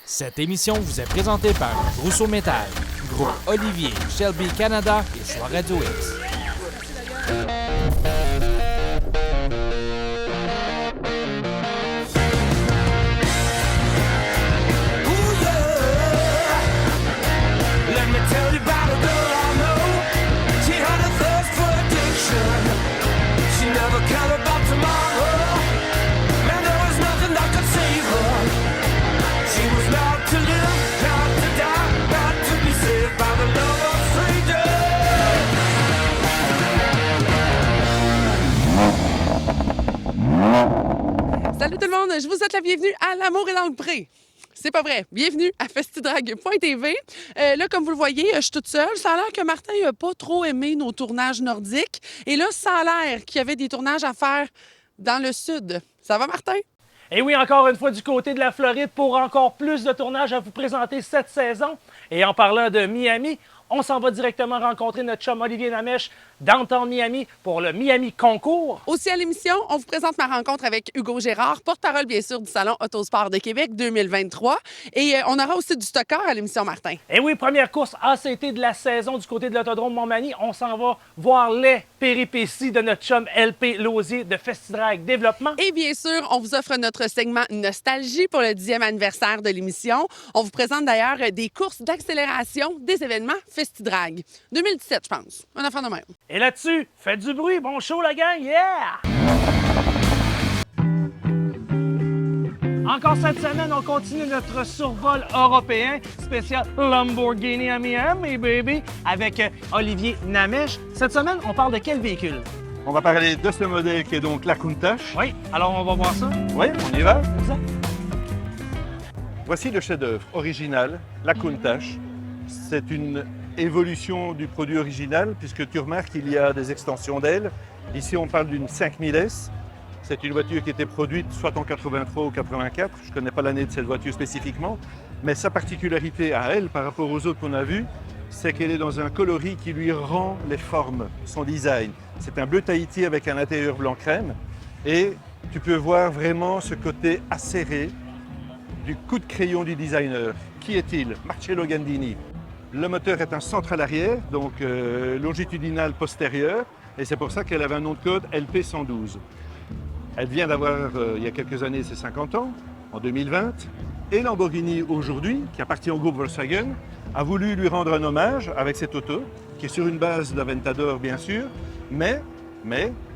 Cette émission vous est présentée par Rousseau Métal, Groupe Olivier, Shelby Canada et Choix Radio X. Salut tout le monde, je vous souhaite la bienvenue à l'Amour et dans le pré. C'est pas vrai. Bienvenue à festidrag.tv. Là, comme vous le voyez, je suis toute seule. Ça a l'air que Martin n'a pas trop aimé nos tournages nordiques. Et là, ça a l'air qu'il y avait des tournages à faire dans le sud. Ça va, Martin? Et oui, encore une fois du côté de la Floride pour encore plus de tournages à vous présenter cette saison. Et en parlant de Miami, on s'en va directement rencontrer notre chum Olivier Namèche downtown Miami pour le Miami Concours. Aussi à l'émission, on vous présente ma rencontre avec Hugo Gérard, porte-parole bien sûr du Salon Autosport de Québec 2023. Et on aura aussi du stocker à l'émission, Martin. Et oui, première course ACT de la saison du côté de l'Autodrome Montmagny. On s'en va voir les péripéties de notre chum LP Lausier de Festidrag Développement. Et bien sûr, on vous offre notre segment Nostalgie pour le 10e anniversaire de l'émission. On vous présente d'ailleurs des courses d'accélération des événements Festidrag. 2017, je pense. Un enfant de même. Et là-dessus, faites du bruit. Bon show, la gang. Yeah! Encore cette semaine, on continue notre survol européen spécial Lamborghini à Miami, baby, avec Olivier Namèche. Cette semaine, on parle de quel véhicule? On va parler de ce modèle qui est donc la Countach. Oui, alors on va voir ça. Oui, on y va. Exact. Voici le chef-d'œuvre original, la Countach. C'est une évolution du produit original, puisque tu remarques qu'il y a des extensions d'ailes. Ici, on parle d'une 5000S. C'est une voiture qui était produite soit en 83 ou 84. Je ne connais pas l'année de cette voiture spécifiquement. Mais sa particularité à elle, par rapport aux autres qu'on a vues, c'est qu'elle est dans un coloris qui lui rend les formes, son design. C'est un bleu Tahiti avec un intérieur blanc crème. Et tu peux voir vraiment ce côté acéré du coup de crayon du designer. Qui est-il? Marcello Gandini. Le moteur est un central arrière, donc longitudinal postérieur, et c'est pour ça qu'elle avait un nom de code LP112. Elle vient d'avoir, il y a quelques années, ses 50 ans, en 2020, et Lamborghini aujourd'hui, qui appartient au groupe Volkswagen, a voulu lui rendre un hommage avec cette auto, qui est sur une base d'Aventador bien sûr, mais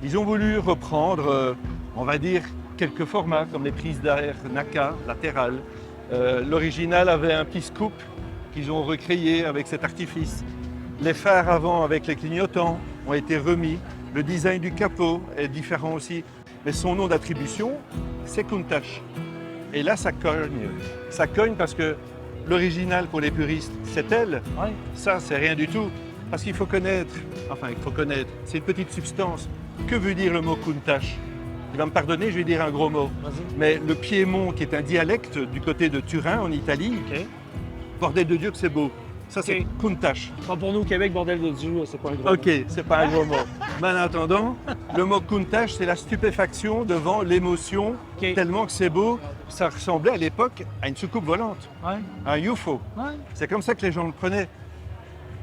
ils ont voulu reprendre, on va dire, quelques formats, comme les prises d'air NACA, latérales. L'original avait un petit scoop qu'ils ont recréé avec cet artifice. Les phares avant avec les clignotants ont été remis. Le design du capot est différent aussi. Mais son nom d'attribution, c'est Countach. Et là, ça cogne. Ça cogne parce que l'original pour les puristes, c'est elle. Oui. Ça, c'est rien du tout. Parce qu'il faut connaître, c'est une petite substance. Que veut dire le mot Countach? Tu vas me pardonner, je vais dire un gros mot. Vas-y. Mais le piémont, qui est un dialecte du côté de Turin, en Italie, OK. bordel de Dieu que c'est beau. Ça, c'est OK. Countach. Pas pour nous au Québec, bordel de Dieu, c'est pas un gros Ok, c'est pas un gros mot. Mais en attendant, le mot Countach, c'est la stupéfaction devant l'émotion, OK. tellement que c'est beau. Ça ressemblait à l'époque à une soucoupe volante, Ouais. à un UFO. Ouais. C'est comme ça que les gens le prenaient.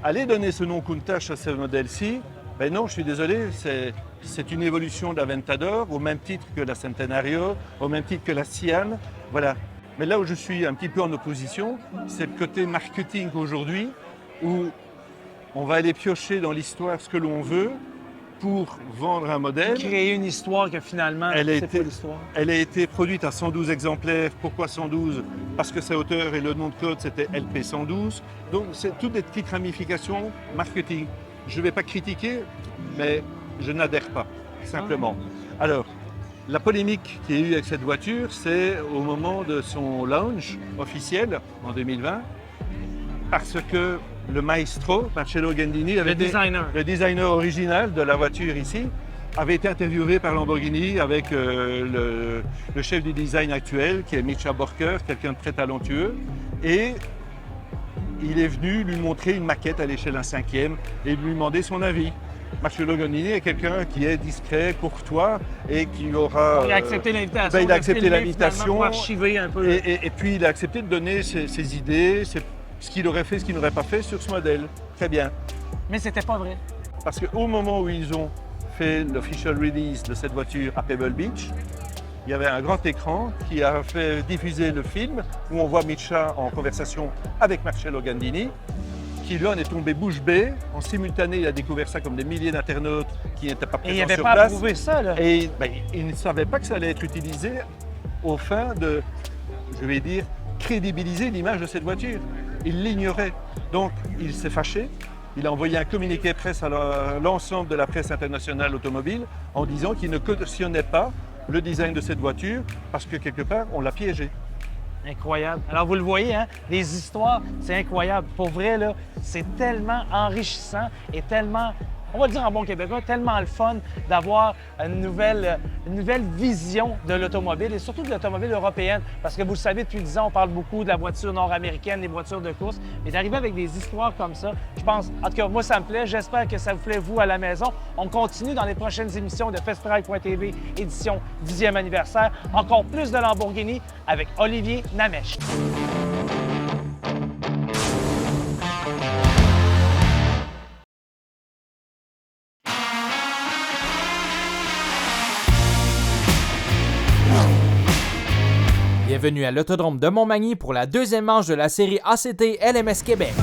Allez donner ce nom Countach à ce modèle-ci, ben non, je suis désolé, c'est une évolution de l'Aventador, au même titre que la Centenario, au même titre que la Sian. Voilà. Mais là où je suis un petit peu en opposition, c'est le côté marketing aujourd'hui, où on va aller piocher dans l'histoire ce que l'on veut pour vendre un modèle. Créer une histoire que finalement, Elle a c'est été- pas l'histoire. Elle a été produite à 112 exemplaires. Pourquoi 112? Parce que sa hauteur et le nom de code, c'était LP112. Donc, c'est toutes des petites ramifications marketing. Je ne vais pas critiquer, mais je n'adhère pas, simplement. Alors, la polémique qu'il y a eu avec cette voiture, c'est au moment de son launch officiel, en 2020, parce que le maestro, Marcello Gandini, avait Le designer. le designer original de la voiture ici, avait été interviewé par Lamborghini avec le chef du design actuel, qui est Mischa Borker, quelqu'un de très talentueux. Et il est venu lui montrer une maquette à l'échelle 1/5 et lui demander son avis. Marcello Gandini est quelqu'un qui est discret, courtois et qui aura... Il a accepté l'invitation. Ben, il a de accepté filmer, l'invitation. finalement, pour archiver un peu. Et puis il a accepté de donner ses idées, ce qu'il aurait fait, ce qu'il n'aurait pas fait sur ce modèle. Très bien. Mais c'était pas vrai. Parce qu'au moment où ils ont fait l'official release de cette voiture à Pebble Beach, il y avait un grand écran qui a fait diffuser le film où on voit Micha en conversation avec Marcello Gandini, qui lui en est tombé bouche bée. En simultané, il a découvert ça comme des milliers d'internautes qui n'étaient pas Et il présents n'avait sur pas place. approuvé ça, là. Et ben, il ne savait pas que ça allait être utilisé aux fins de, je vais dire, crédibiliser l'image de cette voiture. Il l'ignorait. Donc, il s'est fâché. Il a envoyé un communiqué presse à l'ensemble de la presse internationale automobile en disant qu'il ne cautionnait pas le design de cette voiture parce que quelque part, on l'a piégé. Incroyable. Alors, vous le voyez, hein? Les histoires, c'est incroyable. Pour vrai, là, c'est tellement enrichissant et tellement, on va le dire en bon québécois, tellement le fun d'avoir une nouvelle vision de l'automobile et surtout de l'automobile européenne. Parce que vous le savez, depuis 10 ans, on parle beaucoup de la voiture nord-américaine, des voitures de course. Mais d'arriver avec des histoires comme ça, je pense, en tout cas, moi, ça me plaît. J'espère que ça vous plaît, vous, à la maison. On continue dans les prochaines émissions de FestDrive.tv, édition 10e anniversaire. Encore plus de Lamborghini avec Olivier Namèche. Bienvenue à l'Autodrome de Montmagny pour la deuxième manche de la série ACT LMS Québec.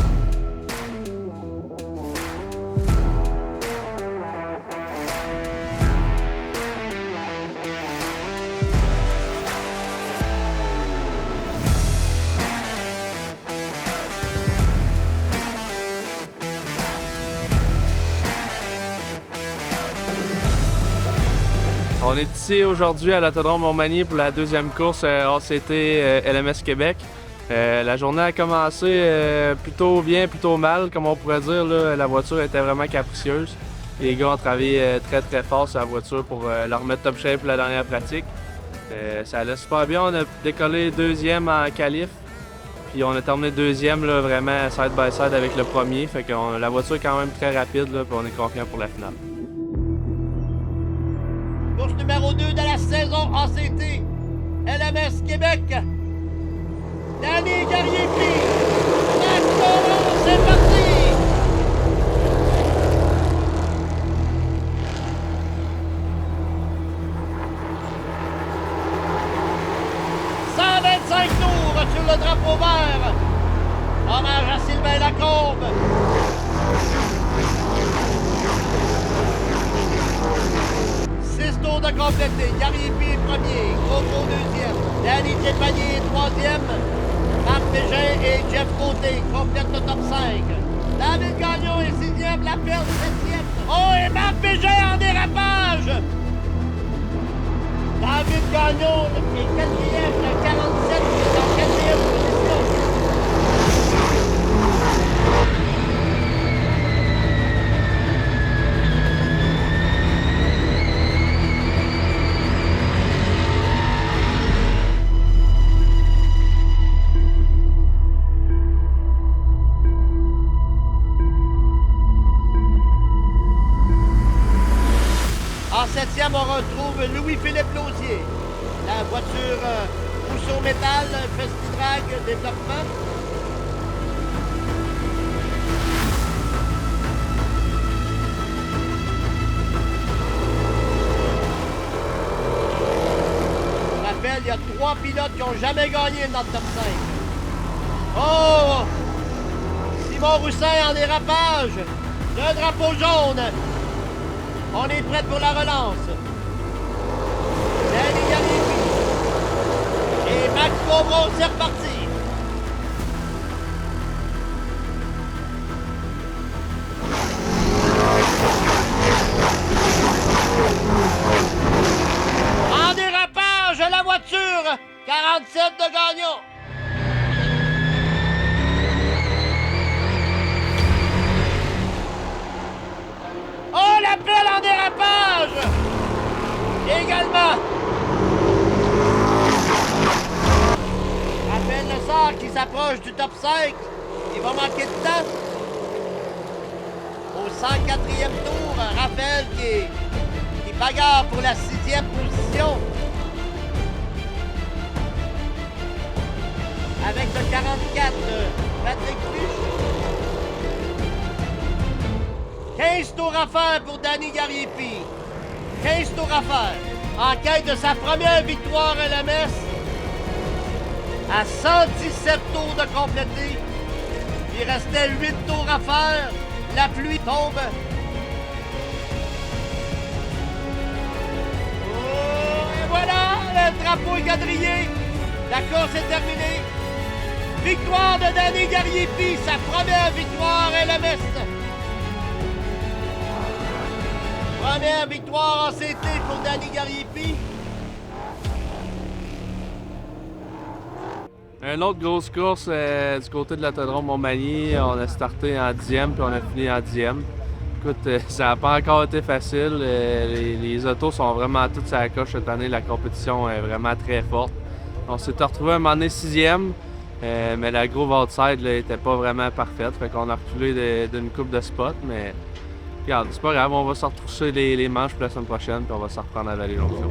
On est ici aujourd'hui à l'Autodrome Montmagny pour la deuxième course ACT LMS Québec. La journée a commencé plutôt bien, plutôt mal, comme on pourrait dire. Là, la voiture était vraiment capricieuse. Les gars ont travaillé très fort sur la voiture pour la remettre top shape pour la dernière pratique. Ça allait super bien. On a décollé deuxième en qualif. Puis on a terminé deuxième là, vraiment side by side avec le premier. Fait que la voiture est quand même très rapide, là, puis on est confiant pour la finale. Course numéro 2 de la saison ACT LMS Québec. Danny Garriépi. C'est parti! Tours sur le drapeau vert. Hommage à Sylvain Lacombe. Six tours de complété. Garriépi premier, Coco deuxième, Danny Trépanier troisième, Marc Bégin et Jeff Côté complètent le top 5. David Gagnon est sixième, Lapierre septième. Oh, et Marc Bégin en dérapage! David Gagnon qui est quatrième, le 47, qui est en quatrième position. En septième, on retrouve Louis-Philippe Lausier. La voiture Rousseau Métal, FestiDrag, développement. Je rappelle, il y a 3 pilotes qui n'ont jamais gagné dans le top 5. Oh! Simon Roussin en dérapage. Le drapeau jaune. On est prêt pour la relance. Danny Garriépi. Et Max Gauvreau, c'est reparti. En dérapage, la voiture. 47 de Gagnon. Oh, l'appel en dérapage! Également. Rappelle le sort qui s'approche du top 5. Il va manquer de temps. Au 104e tour, Raphaël qui bagarre pour la 6e position. Avec le 44, Patrick Pluche. 15 tours à faire pour Danny Gariepi. 15 tours à faire. En quête de sa première victoire à LMS. À 117 tours de compléter. Il restait 8 tours à faire. La pluie tombe. Oh, et voilà, le drapeau est quadrillé. La course est terminée. Victoire de Danny Gariepi, sa première victoire à LMS. Première victoire en CT pour Danny Gariepi. Une autre grosse course du côté de l'autodrome Montmagny. On a starté en 10e puis on a fini en 10e. Écoute, ça n'a pas encore été facile. Les autos sont vraiment toutes à la coche cette année. La compétition est vraiment très forte. On s'est retrouvé un moment donné 6e, mais la groove outside n'était pas vraiment parfaite. Fait qu'on a reculé d'une coupe de spots, mais regarde, c'est pas grave. On va se retrousser les manches pour la semaine prochaine puis on va se reprendre à Vallée-Jonction.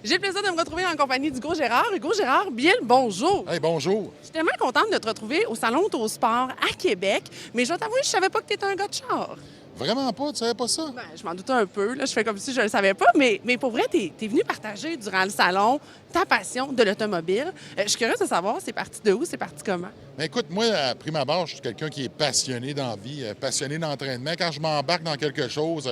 J'ai le plaisir de me retrouver en compagnie d'Hugo Gérard. Hugo Gérard, bien le bonjour. Hey, bonjour. Je suis tellement contente de te retrouver au Salon Autosport à Québec, mais je dois t'avouer, je savais pas que tu étais un gars de char. Vraiment pas? Tu savais pas ça? Ben, je m'en doutais un peu, là, je fais comme si je le savais pas, mais pour vrai, tu es venu partager durant le salon ta passion de l'automobile. Je suis curieuse de savoir, c'est parti de où, c'est parti comment? Ben, écoute, moi, à prime abord, je suis quelqu'un qui est passionné dans la vie, passionné d'entraînement. Quand je m'embarque dans quelque chose,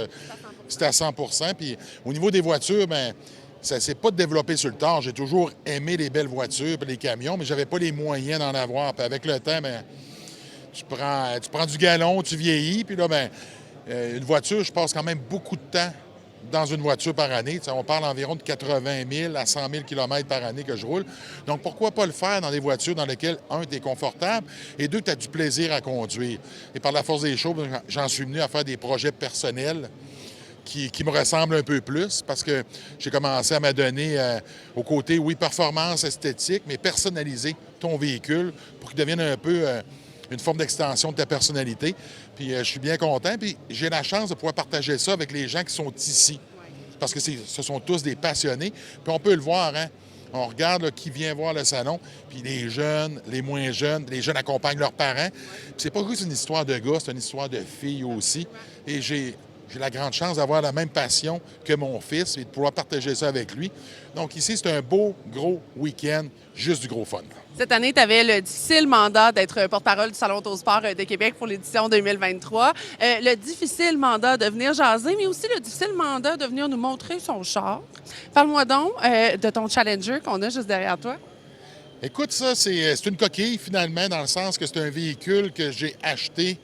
c'est à 100 %. Puis au niveau des voitures, ben ça ne s'est pas développé sur le tard. J'ai toujours aimé les belles voitures et les camions, mais j'avais pas les moyens d'en avoir. Puis avec le temps, ben, tu prends du galon, tu vieillis, puis là, ben, une voiture, je passe quand même beaucoup de temps dans une voiture par année. Tu sais, on parle environ de 80 000 à 100 000 km par année que je roule. Donc, pourquoi pas le faire dans des voitures dans lesquelles, un, tu es confortable et deux, tu as du plaisir à conduire. Et par la force des choses, j'en suis venu à faire des projets personnels qui me ressemblent un peu plus parce que j'ai commencé à m'adonner au côté, oui, performance esthétique, mais personnaliser ton véhicule pour qu'il devienne un peu une forme d'extension de ta personnalité. Puis je suis bien content. Puis j'ai la chance de pouvoir partager ça avec les gens qui sont ici. Parce que ce sont tous des passionnés. Puis on peut le voir, hein? On regarde là, qui vient voir le salon. Puis les jeunes, les moins jeunes, les jeunes accompagnent leurs parents. Puis c'est pas juste une histoire de gars, c'est une histoire de filles aussi. Et j'ai la grande chance d'avoir la même passion que mon fils et de pouvoir partager ça avec lui. Donc ici, c'est un beau, gros week-end, juste du gros fun. Cette année, tu avais le difficile mandat d'être porte-parole du Salon Autosport de Québec pour l'édition 2023. Le difficile mandat de venir jaser, mais aussi le difficile mandat de venir nous montrer son char. Parle-moi donc de ton Challenger qu'on a juste derrière toi. Écoute, ça, c'est une coquille, finalement, dans le sens que c'est un véhicule que j'ai acheté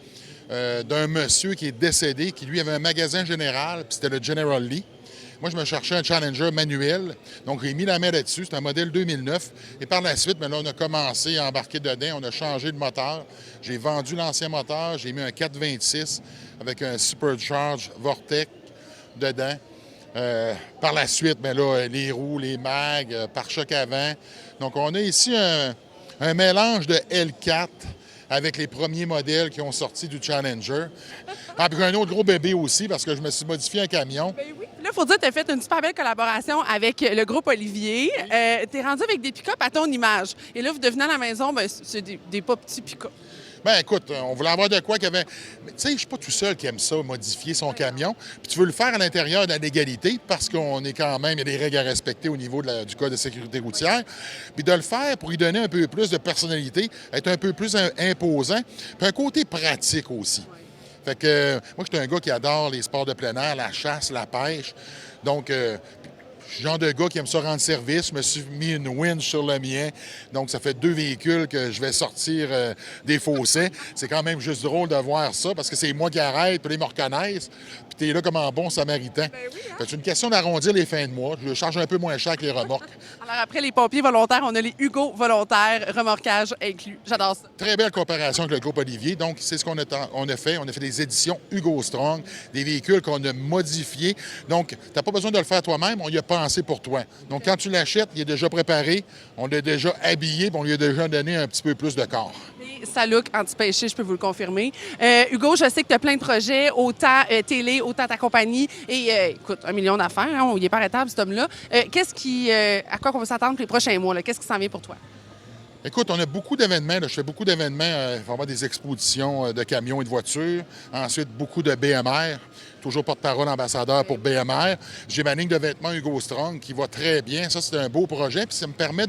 d'un monsieur qui est décédé, qui, lui, avait un magasin général, puis c'était le General Lee. Moi, je me cherchais un Challenger manuel, donc j'ai mis la main là-dessus. C'est un modèle 2009. Et par la suite, bien, là, on a commencé à embarquer dedans, on a changé de moteur. J'ai vendu l'ancien moteur, j'ai mis un 426 avec un Supercharge Vortec dedans. Par la suite, bien, là, les roues, les mags, pare-choc avant. Donc, on a ici un mélange de L4 avec les premiers modèles qui ont sorti du Challenger. Après un autre gros bébé aussi, parce que je me suis modifié un camion. Ben oui. Là, il faut dire que tu as fait une super belle collaboration avec le groupe Olivier. Tu es rendu avec des pick-up à ton image. Et là, vous devenez à la maison, ben, c'est des pas petits pick-up. Ben écoute, on voulait avoir de quoi qu'il y avait... Tu sais, je suis pas tout seul qui aime ça, modifier son camion. Puis tu veux le faire à l'intérieur de la légalité parce qu'on est quand même... Il y a des règles à respecter au niveau du Code de sécurité routière. Puis de le faire pour y donner un peu plus de personnalité, être un peu plus imposant. Puis un côté pratique aussi. Fait que moi, je suis un gars qui adore les sports de plein air, la chasse, la pêche. Donc, Je suis le genre de gars qui aime ça rendre service. Je me suis mis une winch sur le mien. Donc, ça fait 2 véhicules que je vais sortir des fossés. C'est quand même juste drôle de voir ça parce que c'est moi qui arrête, puis ils me reconnaissent. Puis t'es là comme un bon samaritain. C'est une question d'arrondir les fins de mois. Je charge un peu moins cher que les remorques. Alors, après les pompiers volontaires, on a les Hugo volontaires, remorquage inclus. J'adore ça. Très belle coopération avec le groupe Olivier. Donc, c'est ce qu'on a fait. On a fait des éditions Hugo Strong, des véhicules qu'on a modifiés. Donc, tu n'as pas besoin de le faire toi-même. On y a pensé pour toi. Donc, quand tu l'achètes, il est déjà préparé. On l'a déjà habillé, puis on lui a déjà donné un petit peu plus de corps. Et ça look anti-péché, je peux vous le confirmer. Hugo, je sais que tu as plein de projets, autant télé, autant ta compagnie. Et écoute, 1 million d'affaires, hein, il est pas arrêtable, cet homme-là. À quoi on va s'attendre pour les prochains mois? Là? Qu'est-ce qui s'en vient pour toi? Écoute, on a beaucoup d'événements. Je fais beaucoup d'événements. Il va y avoir des expositions de camions et de voitures. Ensuite, beaucoup de BMR. Toujours porte-parole ambassadeur pour BMR. J'ai ma ligne de vêtements Hugo Strong qui va très bien. Ça, c'est un beau projet. Puis ça me permet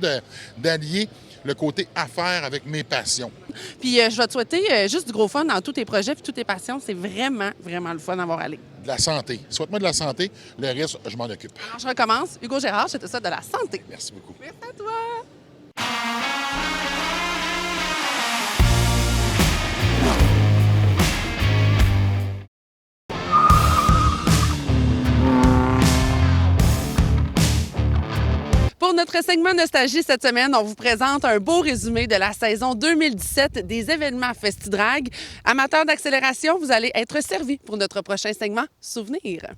d'allier le côté affaires avec mes passions. Puis je vais te souhaiter juste du gros fun dans tous tes projets puis toutes tes passions. C'est vraiment, vraiment le fun d'avoir allé. De la santé. Souhaite-moi de la santé. Le reste, je m'en occupe. Alors, je recommence. Hugo Gérard, je te souhaite de la santé. Merci beaucoup. Merci à toi. Pour notre segment Nostalgie cette semaine, on vous présente un beau résumé de la saison 2017 des événements FestiDrag. Amateurs d'accélération, vous allez être servis pour notre prochain segment Souvenirs.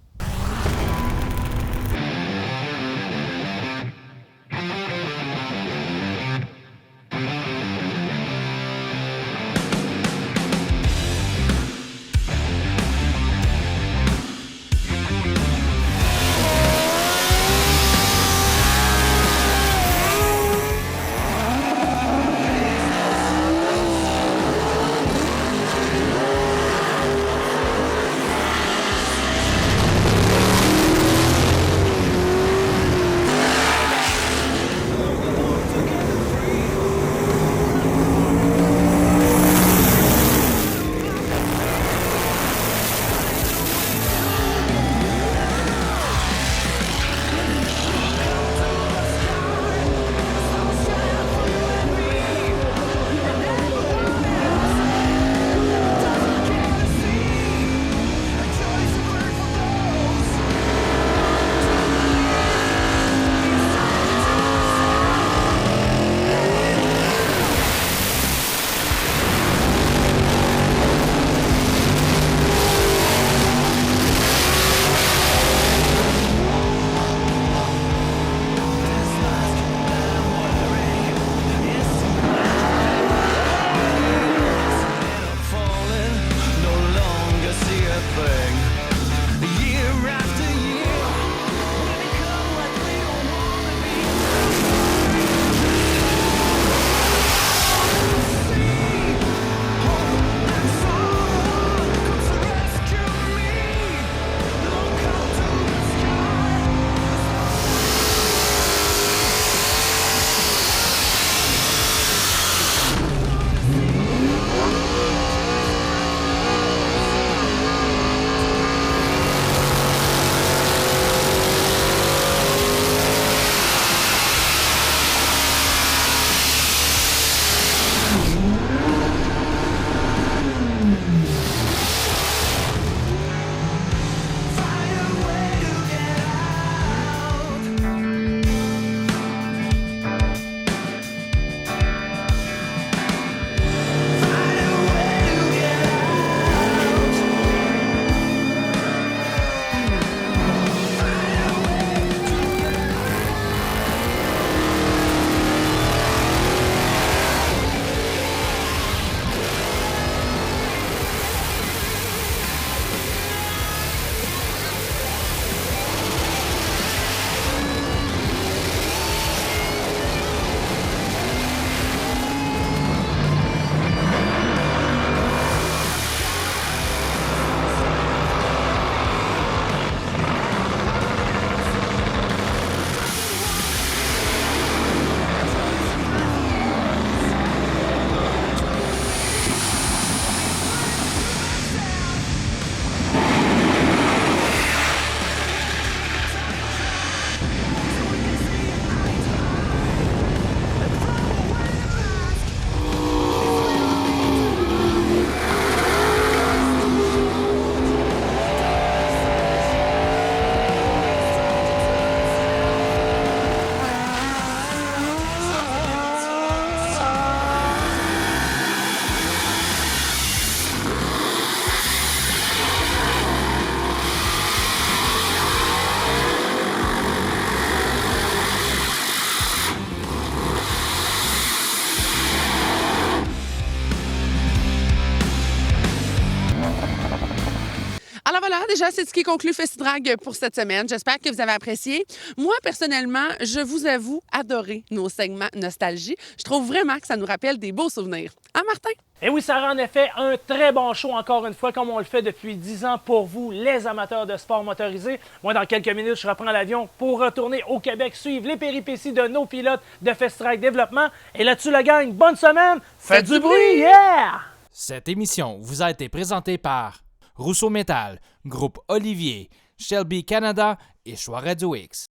Alors voilà, déjà, c'est ce qui conclut FestiDrag pour cette semaine. J'espère que vous avez apprécié. Moi, personnellement, je vous avoue adorer nos segments nostalgie. Je trouve vraiment que ça nous rappelle des beaux souvenirs. Hein, Martin? Et oui, ça rend en effet un très bon show, encore une fois, comme on le fait depuis 10 ans pour vous, les amateurs de sport motorisé. Moi, dans quelques minutes, je reprends l'avion pour retourner au Québec, suivre les péripéties de nos pilotes de FestiDrag Développement. Et là-dessus, la gang, bonne semaine! Faites du bruit! Yeah! Cette émission vous a été présentée par Rousseau Métal, Groupe Olivier, Shelby Canada et Choix Radio X.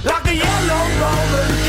Like a yellow golden